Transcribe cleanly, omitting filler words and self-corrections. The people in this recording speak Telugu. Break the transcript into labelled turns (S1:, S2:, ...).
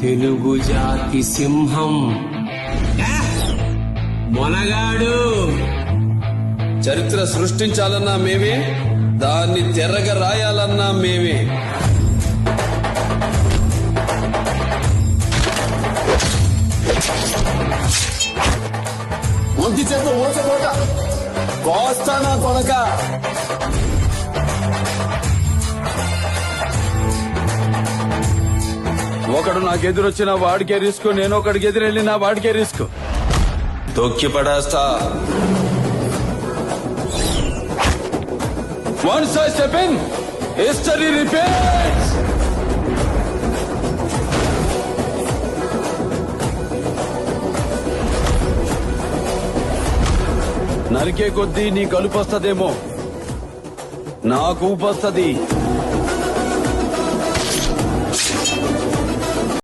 S1: తెలుగు జాతి సింహం మొనగాడు.
S2: చరిత్ర సృష్టించాలన్నా మేమే, దాన్ని తెరగా రాయాలన్నా మేమే.
S3: ఒంటి చేత ఓచకోట కోస్తానా కొనక.
S2: ఒకడు నాకెదురొచ్చిన వాడికే రిస్క్, నేను ఒకడికి ఎదురెళ్ళిన వాడికే రిస్క్. తొక్కి పడేస్తా. Once I step in, history repeats. నరికే కొద్దీ నీ కలుపొస్తదేమో, నాకు ఊపొస్తది.